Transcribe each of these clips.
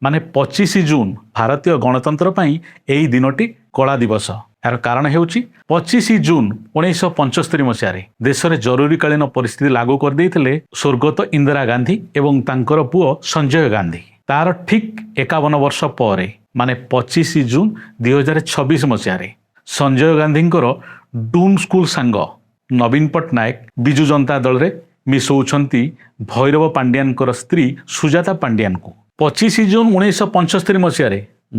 माने 25 जून भारतीय गणतंत्र पई एई दिनटी कला दिवस। यार कारण हेउची 25 जून 1975 मसीह देश में जरूरीकालीन परिस्थिति लागू कर देइथिले स्वर्गत इंदिरा गांधी एवं तांकर पुओ संजय गांधी। तार ठीक 51 वर्ष पर माने 25 जून 2026 मसीह संजय गांधी डूम स्कूल सांग नवीन पट्टनायक विजु जनता दल रे मिसौछंती भैरव पांड्यान स्त्री सुजाता पांड्यान को। 25 जून 1975 मसीह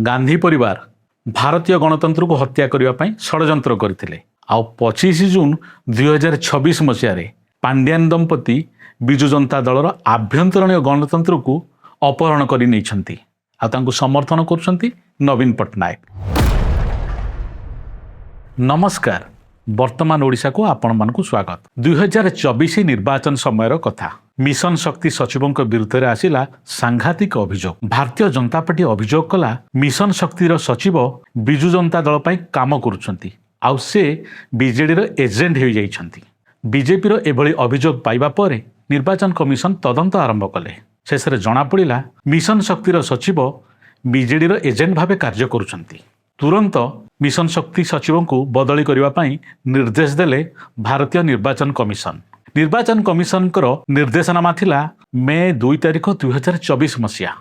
गांधी परिवार भारतीय गणतंत्र को हत्या करने षड्यंत्र करथिले। आ 25 जून 2026 मसीह पांड्यान दंपति विजु जनता दलर आभ्यंतरण गणतंत्र को अपहरण कर नहीं आ समर्थन कर नवीन पट्टनायक। नमस्कार, वर्तमान ओडिशा को आपण मानकु स्वागत। 2024 निर्वाचन समय कथा। मिशन शक्ति सचिवों विरुद्ध में आसिला सांघातिक अभियोग। भारतीय जनता पार्टी अभियोग कला मिशन शक्तिर सचिव विजु जनता दल पई काम करुछंती आउ से बीजेडी एजेंट हो जाइछंती। बीजेपी रो एभली अभियोग पाइबा परे निर्वाचन कमिशन तदंत आरंभ कले। शेष रे जणा पड़िला मिशन शक्तिर सचिव बीजेडी एजेंट भावे कार्य करुछंती। तुरंत मिशन शक्ति सचिवों को बदली करने पाई निर्देश देले भारतीय निर्वाचन कमिशन। निर्वाचन कमिशन निर्देशनामा थिला मे 2 तारिख 2024 मसीहा।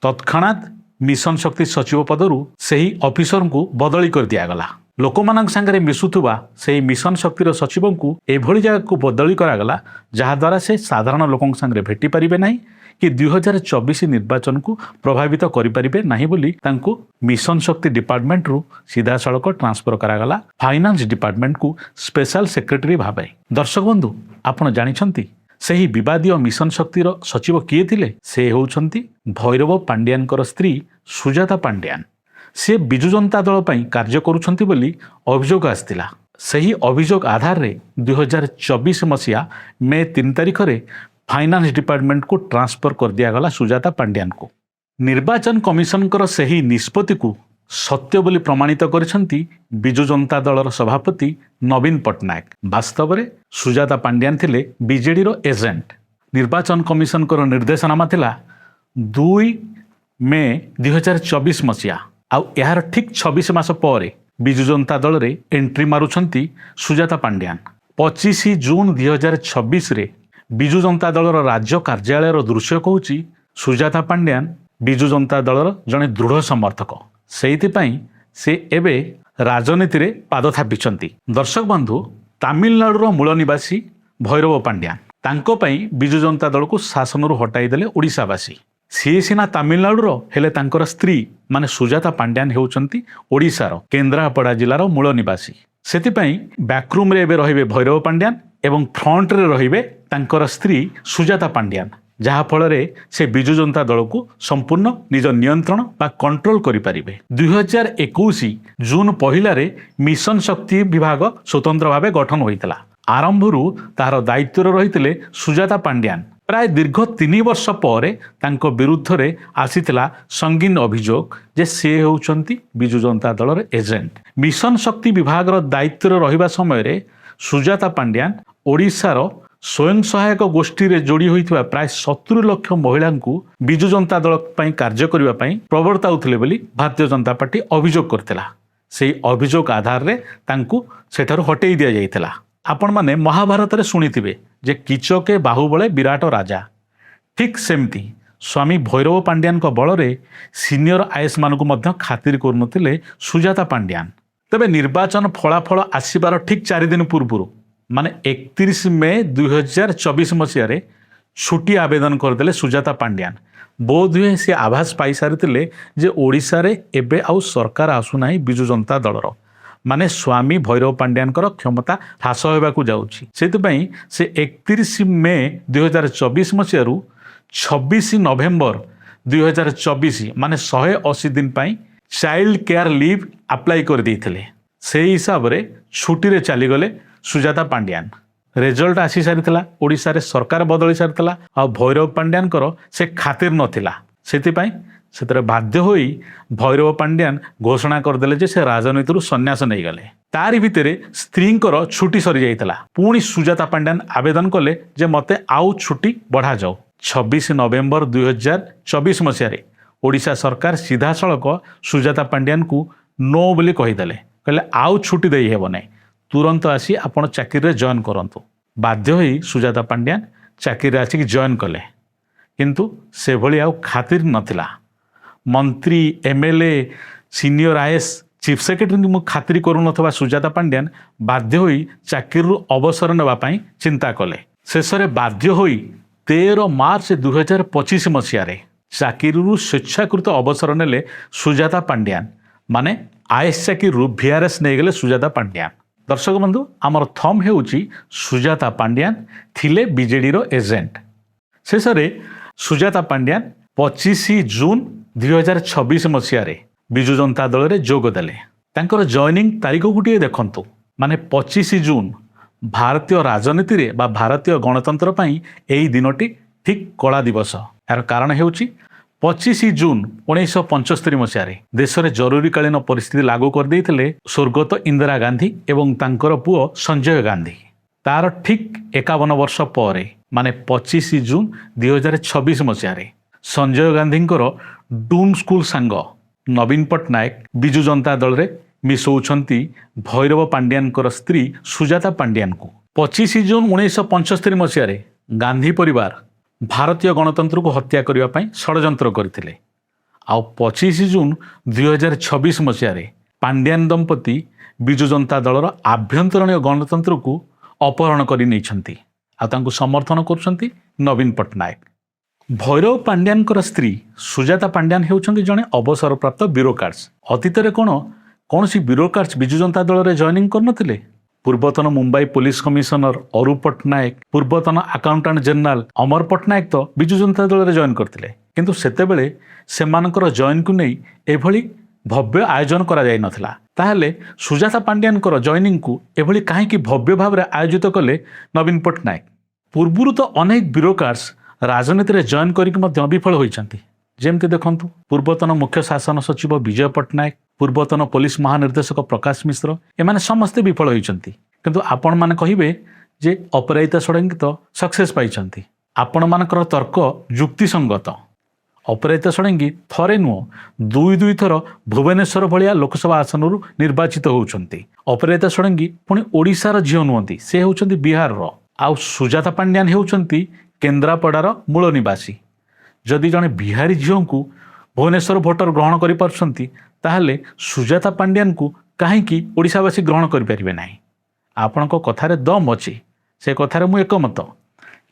तत्क्षणात मिशन शक्ति सचिव पदरु सही ऑफिसर को बदली कर दियागला। लोकमानक संगे मिसुथुबा से मिशन शक्तिर सचिव को एभली जगह को बदली करागला जहा द्वारा से साधारण लोकों संगे भेटी पारिबे नहीं कि 2024 निर्वाचन को प्रभावित करिपारिबे नहीं बोली तांको मिशन शक्ति डिपार्टमेंट रु सीधा सड़क ट्रांसफर करागला फाइनेंस डिपार्टमेंट को स्पेशल सेक्रेटरी भावे। दर्शक बंधु, आपण जानिछंती सही विवादीय मिशन शक्तिर सचिव किए थिले? से होउछंती भैरव पांड्यान स्त्री सुजाता पांड्यान। से विजु जनता दल पई कार्य करुछंती बोली अभियोग आस्तिला। सही अभियोग आधार रे 2024 मसीहा मे 3 तारिख रे फाइनेंस डिपार्टमेंट को ट्रांसफर कर दियागला सुजाता पांड्यान को। निर्वाचन कमिशन सही निष्पत्ति को सत्य बोली प्रमाणित करिसंती विजु जनता दलर सभापति नवीन पट्टनायक। वास्तव में सुजाता पांड्यान थिले बीजेडी एजेंट। निर्वाचन कमिशन निर्देशनामा थिला 2 मे 2024 मसीहा। आउ यार ठीक 26 मास पर विजु जनता दल रे एंट्री मारुछंती सुजाता पांड्यान। 25 जून 2026 रे विजु जनता दलर राज्य कार्यालय दृश्य कहूची सुजाता पांड्यान विजु जनता दलर जड़े दृढ़ समर्थक। सेइथिपाई से एबे राजनीति रे पाद थापिछंती। दर्शक बंधु, तामिलनाडुर मूल निवासी भैरव पांड्यान तांको पई विजु जनता दल को शासन हटाई देले ओडिशावासी। सी सीना तामिलनाडुर हेले तांकर स्त्री माने सुजाता पांड्यान हेउचंती ओडिशार केन्द्रापड़ा जिलार मूल निवासी। सेतिपाई बैकरूम रे एबे रहिबे भैरव पांड्यान एवं फ्रंट रे रहिबे तांकर स्त्री सुजाता पांड्यान, जहा फल से विजु जनता दल को संपूर्ण निज नियंत्रण बा कंट्रोल करि पारिबे। 2021 जून पहिला रे मिशन शक्ति विभाग स्वतंत्र भावे गठन होइतला। आरंभरू तार दायित्व रहितले सुजाता पांड्यान। प्राय दीर्घ 3 वर्ष पर तांको विरुद्ध रे आसीथिला संगीन अभियोग जे से होउचंती विजु जनता दलर एजेंट। मिशन शक्ति विभाग दायित्व रहिबा समय रे सुजाता पांड्यान ओडिशार स्वयं सहायक गोष्ठी रे जोड़ी होइथिबा प्राय 70 लाख महिला को विजु जनता दल पई कार्य करिबा पई प्रवर्ताउथिले बोली भारतीय जनता पार्टी अभियोग करथिला। सेही अभियोग आधार रे तांको सेठारु हटेई दिया जाइथिला। आपण माने महाभारत रे सुनिथिबे जे किचके बाहुबले विराट राजा। ठीक सेमती स्वामी भैरव पांड्यान को बल रे सीनियर आईएएस मानकु मध्य खातिर करनथिले सुजाता पांड्यान। तबे निर्वाचन फलाफल आसीबार ठीक 4 दिन पूर्व माने 31 मे 2024 मसीह रे छुट्टी आवेदन करदेले सुजाता पांड्यान। बोध हुए से आभास पाई सारिथिले जे ओडिशा रे एबे आउ सरकार आसुनाही विजु जनता दलर माने स्वामी भैरव पांड्यान क्षमता ह्रास होबाकू जाउछि। सेतिपई से 31 मे 2024 मसीह 26 नवेम्बर 2024 माने 180 दिन पाई चाइल्ड केयर लीव अप्लाई कर देइथिले। से हिसाब रे छुट्टी रे चली गले सुजाता पांड्यान। रिजल्ट आसी सारिथिला, ओडिशा रे सरकार बदली सारिथिला आ भैरव पांड्यान से खातिर नथिला। सेतिपई सेतरे बाध्य होई भैरव पांड्यान घोषणा करदेले जे से राजनीति संन्यास नहीं गले। तारी भितरे स्त्रींकर छुट्टी सरी जाइतला। पुणी सुजाता पांड्यान आवेदन कले जे मते आउ छुट्टी बढ़ा जाऊ। 26 नवेम्बर 2024 मसीह ଓଡ଼ିଶା ସରକାର ସିଧାସଳଖ ସୁଜାତା ପାଣ୍ଡିଆନକୁ नो ବୋଲି କହିଦେଲେ। କହିଲେ ଆଉ ଛୁଟି ଦେଇ ହେବ ନାହିଁ, ତୁରନ୍ତ ଆସି ଆପଣ ଚାକିରିରେ ଜଏନ୍ କରନ୍ତୁ। ବାଧ୍ୟ ହୋଇ ସୁଜାତା ପାଣ୍ଡିଆନ ଚାକିରିରେ ଆସିକି ଜଏନ୍ କଲେ। କିନ୍ତୁ ସେଭଳି ଆଉ ଖାତିର ନଥିଲା। ମନ୍ତ୍ରୀ, ଏମଏଲଏ, ସିନିୟର ଆଇଏଏସ୍, ଚିଫ୍ ସେକ୍ରେଟାରୀଙ୍କୁ ମୁଁ ଖାତିର କରୁନଥିବା ସୁଜାତା ପାଣ୍ଡିଆନ ବାଧ୍ୟ ହୋଇ ଚାକିରିରୁ ଅବସର ନେବା ପାଇଁ ଚିନ୍ତା କଲେ। ଶେଷରେ ବାଧ୍ୟ ହୋଇ 13 ମାର୍ଚ୍ଚ 2025 ମସିହାରେ ଚାକିରିରୁ ସ୍ୱେଚ୍ଛାକୃତ ଅବସର ନେଲେ ସୁଜାତା ପାଣ୍ଡିଆନ। ମାନେ ଆଇଏଏସ୍ ଚାକିରିରୁ ଭିଆର୍ଏସ୍ ନେଇଗଲେ ସୁଜାତା ପାଣ୍ଡିଆନ। ଦର୍ଶକ ବନ୍ଧୁ, ଆମର ଥମ୍ ହେଉଛି ସୁଜାତା ପାଣ୍ଡିଆନ ଥିଲେ ବିଜେଡ଼ିର ଏଜେଣ୍ଟ। ଶେଷରେ ସୁଜାତା ପାଣ୍ଡିଆନ 25 ଜୁନ 2026 ମସିହାରେ ବିଜୁ ଜନତା ଦଳରେ ଯୋଗ ଦେଲେ। ତାଙ୍କର ଜଏନିଂ ତାରିଖକୁ ଟିକେ ଦେଖନ୍ତୁ, ମାନେ 25 ଜୁନ ଭାରତୀୟ ରାଜନୀତିରେ ବା ଭାରତୀୟ ଗଣତନ୍ତ୍ର ପାଇଁ ଏହି ଦିନଟି ଠିକ୍ କଳା ଦିବସ। ଏହାର କାରଣ ହେଉଛି 25 ଜୁନ 1975 ମସିହାରେ ଦେଶରେ ଜରୁରୀକାଳୀନ ପରିସ୍ଥିତି ଲାଗୁ କରିଦେଇଥିଲେ ସ୍ୱର୍ଗତ ଇନ୍ଦିରା ଗାନ୍ଧୀ ଏବଂ ତାଙ୍କର ପୁଅ ସଞ୍ଜୟ ଗାନ୍ଧୀ। ତାର ଠିକ୍ 51 ବର୍ଷ ପରେ ମାନେ 25 ଜୁନ 2026 ମସିହାରେ ସଞ୍ଜୟ ଗାନ୍ଧୀଙ୍କର ଡୁନ୍ ସ୍କୁଲ ସାଙ୍ଗ ନବୀନ ପଟ୍ଟନାୟକ ବିଜୁ ଜନତା ଦଳରେ ମିଶଉଛନ୍ତି ଭୈରବ ପାଣ୍ଡିଆନଙ୍କର ସ୍ତ୍ରୀ ସୁଜାତା ପାଣ୍ଡିଆନଙ୍କୁ। 25 ଜୁନ 1975 ମସିହାରେ ଗାନ୍ଧୀ ପରିବାର ଭାରତୀୟ ଗଣତନ୍ତ୍ରକୁ ହତ୍ୟା କରିବା ପାଇଁ ଷଡ଼ଯନ୍ତ୍ର କରିଥିଲେ। ଆଉ 25 ଜୁନ 2026 ମସିହାରେ ପାଣ୍ଡିଆନ ଦମ୍ପତି ବିଜୁ ଜନତା ଦଳର ଆଭ୍ୟନ୍ତରୀଣ ଗଣତନ୍ତ୍ରକୁ ଅପହରଣ କରି ନେଇଛନ୍ତି ଆଉ ତାଙ୍କୁ ସମର୍ଥନ କରୁଛନ୍ତି ନବୀନ ପଟ୍ଟନାୟକ। ଭୈରବ ପାଣ୍ଡିଆନଙ୍କର ସ୍ତ୍ରୀ ସୁଜାତା ପାଣ୍ଡିଆନ ହେଉଛନ୍ତି ଜଣେ ଅବସରପ୍ରାପ୍ତ ବ୍ୟୁରୋକ୍ରାଟ୍ସ। ଅତୀତରେ କୌଣସି ବ୍ୟୁରୋକ୍ରାଟ୍ସ ବିଜୁ ଜନତା ଦଳରେ ଜଏନିଂ କରିନଥିଲେ। ପୂର୍ବତନ ମୁମ୍ବାଇ ପୋଲିସ କମିଶନର ଅରୁପ ପଟ୍ଟନାୟକ, ପୂର୍ବତନ ଆକାଉଣ୍ଟାଣ୍ଟ ଜେନେରାଲ ଅମର ପଟ୍ଟନାୟକ ତ ବିଜୁ ଜନତା ଦଳରେ ଜଏନ୍ କରିଥିଲେ। କିନ୍ତୁ ସେତେବେଳେ ସେମାନଙ୍କର ଜଏନ୍କୁ ନେଇ ଏଭଳି ଭବ୍ୟ ଆୟୋଜନ କରାଯାଇନଥିଲା। ତାହେଲେ ସୁଜାତା ପାଣ୍ଡିଆନଙ୍କର ଜଏନିଂକୁ ଏଭଳି କାହିଁକି ଭବ୍ୟ ଭାବରେ ଆୟୋଜିତ କଲେ ନବୀନ ପଟ୍ଟନାୟକ? ପୂର୍ବରୁ ତ ଅନେକ ବ୍ୟୁରୋକ୍ରାଟ୍ସ ରାଜନୀତିରେ ଜଏନ୍ କରିକି ମଧ୍ୟ ବିଫଳ ହୋଇଛନ୍ତି। ଯେମିତି ଦେଖନ୍ତୁ, ପୂର୍ବତନ ମୁଖ୍ୟ ଶାସନ ସଚିବ ବିଜୟ ପଟ୍ଟନାୟକ, ପୂର୍ବତନ ପୋଲିସ ମହାନିର୍ଦ୍ଦେଶକ ପ୍ରକାଶ ମିଶ୍ର, ଏମାନେ ସମସ୍ତେ ବିଫଳ ହୋଇଛନ୍ତି। କିନ୍ତୁ ଆପଣମାନେ କହିବେ ଯେ ଅପରାଜିତା ଷଡ଼ଙ୍ଗୀ ତ ସକ୍ସେସ୍ ପାଇଛନ୍ତି। ଆପଣମାନଙ୍କର ତର୍କ ଯୁକ୍ତିସଙ୍ଗତ। ଅପରାଜିତା ଷଡ଼ଙ୍ଗୀ ଥରେ ନୁହଁ, ଦୁଇ ଥର ଭୁବନେଶ୍ୱର ଭଳିଆ ଲୋକସଭା ଆସନରୁ ନିର୍ବାଚିତ ହେଉଛନ୍ତି। ଅପରାଜିତା ଷଡ଼ଙ୍ଗୀ ପୁଣି ଓଡ଼ିଶାର ଝିଅ ନୁହନ୍ତି, ସେ ହେଉଛନ୍ତି ବିହାରର। ଆଉ ସୁଜାତା ପାଣ୍ଡିଆନ ହେଉଛନ୍ତି କେନ୍ଦ୍ରାପଡ଼ାର ମୂଳ ନିବାସୀ। ଯଦି ଜଣେ ବିହାରୀ ଝିଅଙ୍କୁ ଭୁବନେଶ୍ୱର ଭୋଟର ଗ୍ରହଣ କରିପାରୁଛନ୍ତି, ତାହେଲେ ସୁଜାତା ପାଣ୍ଡିଆନକୁ କାହିଁକି ଓଡ଼ିଶାବାସୀ ଗ୍ରହଣ କରିପାରିବେ ନାହିଁ? ଆପଣଙ୍କ କଥାରେ ଦମ୍ ଅଛି, ସେ କଥାରେ ମୁଁ ଏକମତ।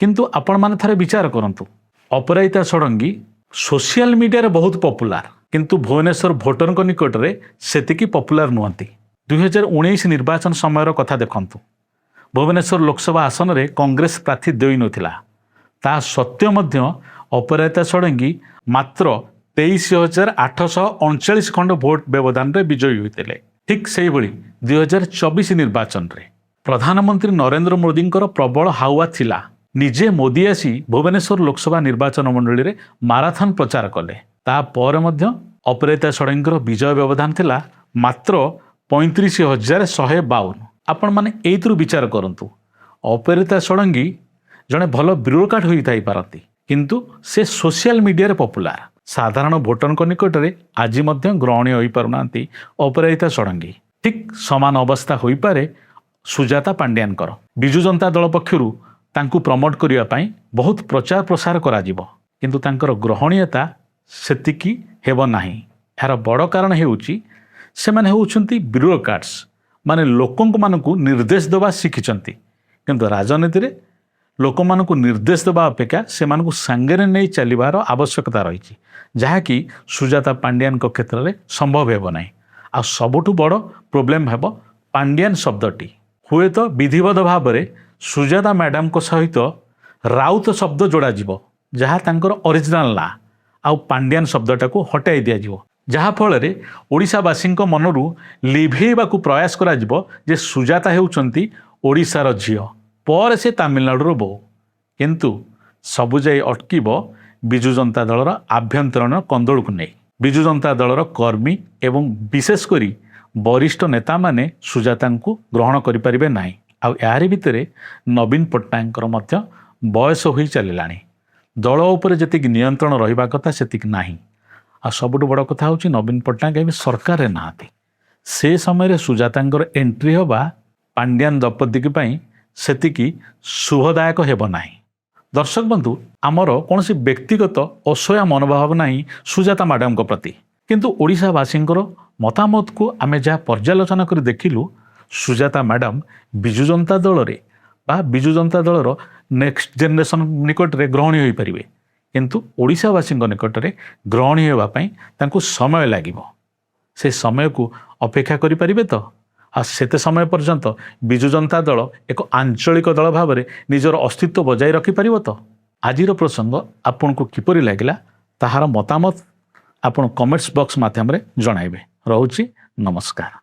କିନ୍ତୁ ଆପଣମାନେ ଥରେ ବିଚାର କରନ୍ତୁ, ଅପରାଜିତା ଷଡ଼ଙ୍ଗୀ ସୋସିଆଲ ମିଡ଼ିଆରେ ବହୁତ ପପୁଲାର, କିନ୍ତୁ ଭୁବନେଶ୍ୱର ଭୋଟରଙ୍କ ନିକଟରେ ସେତିକି ପପୁଲାର ନୁହନ୍ତି। 2019 ନିର୍ବାଚନ ସମୟର କଥା ଦେଖନ୍ତୁ। ଭୁବନେଶ୍ୱର ଲୋକସଭା ଆସନରେ କଂଗ୍ରେସ ପ୍ରାର୍ଥୀ ଦେଇନଥିଲା। ତା ସତ୍ତ୍ୱେ ମଧ୍ୟ ଅପରାଜିତା ଷଡ଼ଙ୍ଗୀ ମାତ୍ର 23,839 ଖଣ୍ଡ ଭୋଟ ବ୍ୟବଧାନରେ ବିଜୟୀ ହୋଇଥିଲେ। ଠିକ୍ ସେହିଭଳି 2024 ନିର୍ବାଚନରେ ପ୍ରଧାନମନ୍ତ୍ରୀ ନରେନ୍ଦ୍ର ମୋଦିଙ୍କର ପ୍ରବଳ ହାୱା ଥିଲା। ନିଜେ ମୋଦି ଆସି ଭୁବନେଶ୍ୱର ଲୋକସଭା ନିର୍ବାଚନ ମଣ୍ଡଳୀରେ ମାରାଥନ ପ୍ରଚାର କଲେ। ତାପରେ ମଧ୍ୟ ଅପରାଜିତା ଷଡ଼ଙ୍ଗୀଙ୍କର ବିଜୟ ବ୍ୟବଧାନ ଥିଲା ମାତ୍ର 35,152। ଆପଣମାନେ ଏଇଥିରୁ ବିଚାର କରନ୍ତୁ, ଅପରାଜିତା ଷଡ଼ଙ୍ଗୀ ଜଣେ ଭଲ ବ୍ୟୁରୋକ୍ରାଟ୍ ହୋଇଥାଇପାରନ୍ତି, କିନ୍ତୁ ସେ ସୋସିଆଲ ମିଡ଼ିଆରେ ପପୁଲାର। ସାଧାରଣ ଭୋଟରଙ୍କ ନିକଟରେ ଆଜି ମଧ୍ୟ ଗ୍ରହଣୀୟ ହୋଇପାରୁନାହାନ୍ତି ଅପରାଜିତା ଷଡ଼ଙ୍ଗୀ। ଠିକ୍ ସମାନ ଅବସ୍ଥା ହୋଇପାରେ ସୁଜାତା ପାଣ୍ଡିଆନଙ୍କର। ବିଜୁ ଜନତା ଦଳ ପକ୍ଷରୁ ତାଙ୍କୁ ପ୍ରମୋଟ କରିବା ପାଇଁ ବହୁତ ପ୍ରଚାର ପ୍ରସାର କରାଯିବ, କିନ୍ତୁ ତାଙ୍କର ଗ୍ରହଣୀୟତା ସେତିକି ହେବ ନାହିଁ। ଏହାର ବଡ଼ କାରଣ ହେଉଛି ସେମାନେ ହେଉଛନ୍ତି ବ୍ୟୁରୋକ୍ରାଟ୍ସ, ମାନେ ଲୋକମାନଙ୍କୁ ନିର୍ଦ୍ଦେଶ ଦେବା ଶିଖିଛନ୍ତି। କିନ୍ତୁ ରାଜନୀତିରେ ଲୋକମାନଙ୍କୁ ନିର୍ଦ୍ଦେଶ ଦେବା ଅପେକ୍ଷା ସେମାନଙ୍କୁ ସାଙ୍ଗରେ ନେଇ ଚାଲିବାର ଆବଶ୍ୟକତା ରହିଛି, ଯାହାକି ସୁଜାତା ପାଣ୍ଡିଆନଙ୍କ କ୍ଷେତ୍ରରେ ସମ୍ଭବ ହେବ ନାହିଁ। ଆଉ ସବୁଠୁ ବଡ଼ ପ୍ରୋବ୍ଲେମ୍ ହେବ ପାଣ୍ଡିଆନ ଶବ୍ଦଟି। ହୁଏତ ବିଧିବଦ୍ଧ ଭାବରେ ସୁଜାତା ମ୍ୟାଡ଼ାମଙ୍କ ସହିତ ରାଉତ ଶବ୍ଦ ଯୋଡ଼ାଯିବ, ଯାହା ତାଙ୍କର ଅରିଜିନାଲ ନାଁ, ଆଉ ପାଣ୍ଡିଆନ ଶବ୍ଦଟାକୁ ହଟାଇ ଦିଆଯିବ, ଯାହାଫଳରେ ଓଡ଼ିଶାବାସୀଙ୍କ ମନରୁ ଲିଭେଇବାକୁ ପ୍ରୟାସ କରାଯିବ ଯେ ସୁଜାତା ହେଉଛନ୍ତି ଓଡ଼ିଶାର ଝିଅ, ପରେ ସେ ତାମିଲନାଡୁର ବୋହୂ। କିନ୍ତୁ ସବୁ ଯାଇ ଅଟକିବ ବିଜୁ ଜନତା ଦଳର ଆଭ୍ୟନ୍ତରୀଣ କନ୍ଦଳକୁ ନେଇ। ବିଜୁ ଜନତା ଦଳର କର୍ମୀ ଏବଂ ବିଶେଷ କରି ବରିଷ୍ଠ ନେତାମାନେ ସୁଜାତାଙ୍କୁ ଗ୍ରହଣ କରିପାରିବେ ନାହିଁ। ଆଉ ଏହାରି ଭିତରେ ନବୀନ ପଟ୍ଟନାୟକଙ୍କର ମଧ୍ୟ ବୟସ ହୋଇ ଚାଲିଲାଣି। ଦଳ ଉପରେ ଯେତିକି ନିୟନ୍ତ୍ରଣ ରହିବା କଥା ସେତିକି ନାହିଁ। आ सबुठ बड़ कथा हूँ नवीन पट्टनायक एवं सरकार नाहांती से समय सुजातांकर एंट्री हवा पांड्यान दंपति सेतिकी शुभदायक हेब नाही। दर्शक बंधु आमर कौन व्यक्तिगत असया मनोभाव नहीं सुजाता मैडम को प्रति किंतु ओडिशावासी मतामत को आमे जहाँ पर्यालोचना कर देखिलु सुजाता मैडम विजु जनता दल रे बा विजु जनता दलर नेक्स्ट जेनरेशन निकट में ग्रहणीय हो पारे किंतु ओडिशावासी निकट में ग्रहणीय होगापाई तांको समय लागिबो से समय को अपेक्षा करि परिबे तो आ सेते समय पर्यंत विजु जनता दल एक आंचलिक दल भाव में निजर अस्तित्व बजाय रखि परिबो तो। आजिर प्रसंग आपन को किपरि लागिला ताहार मतामत आपण कमेंट्स बॉक्स माध्यम रे जणाइबे। रहूची नमस्कार।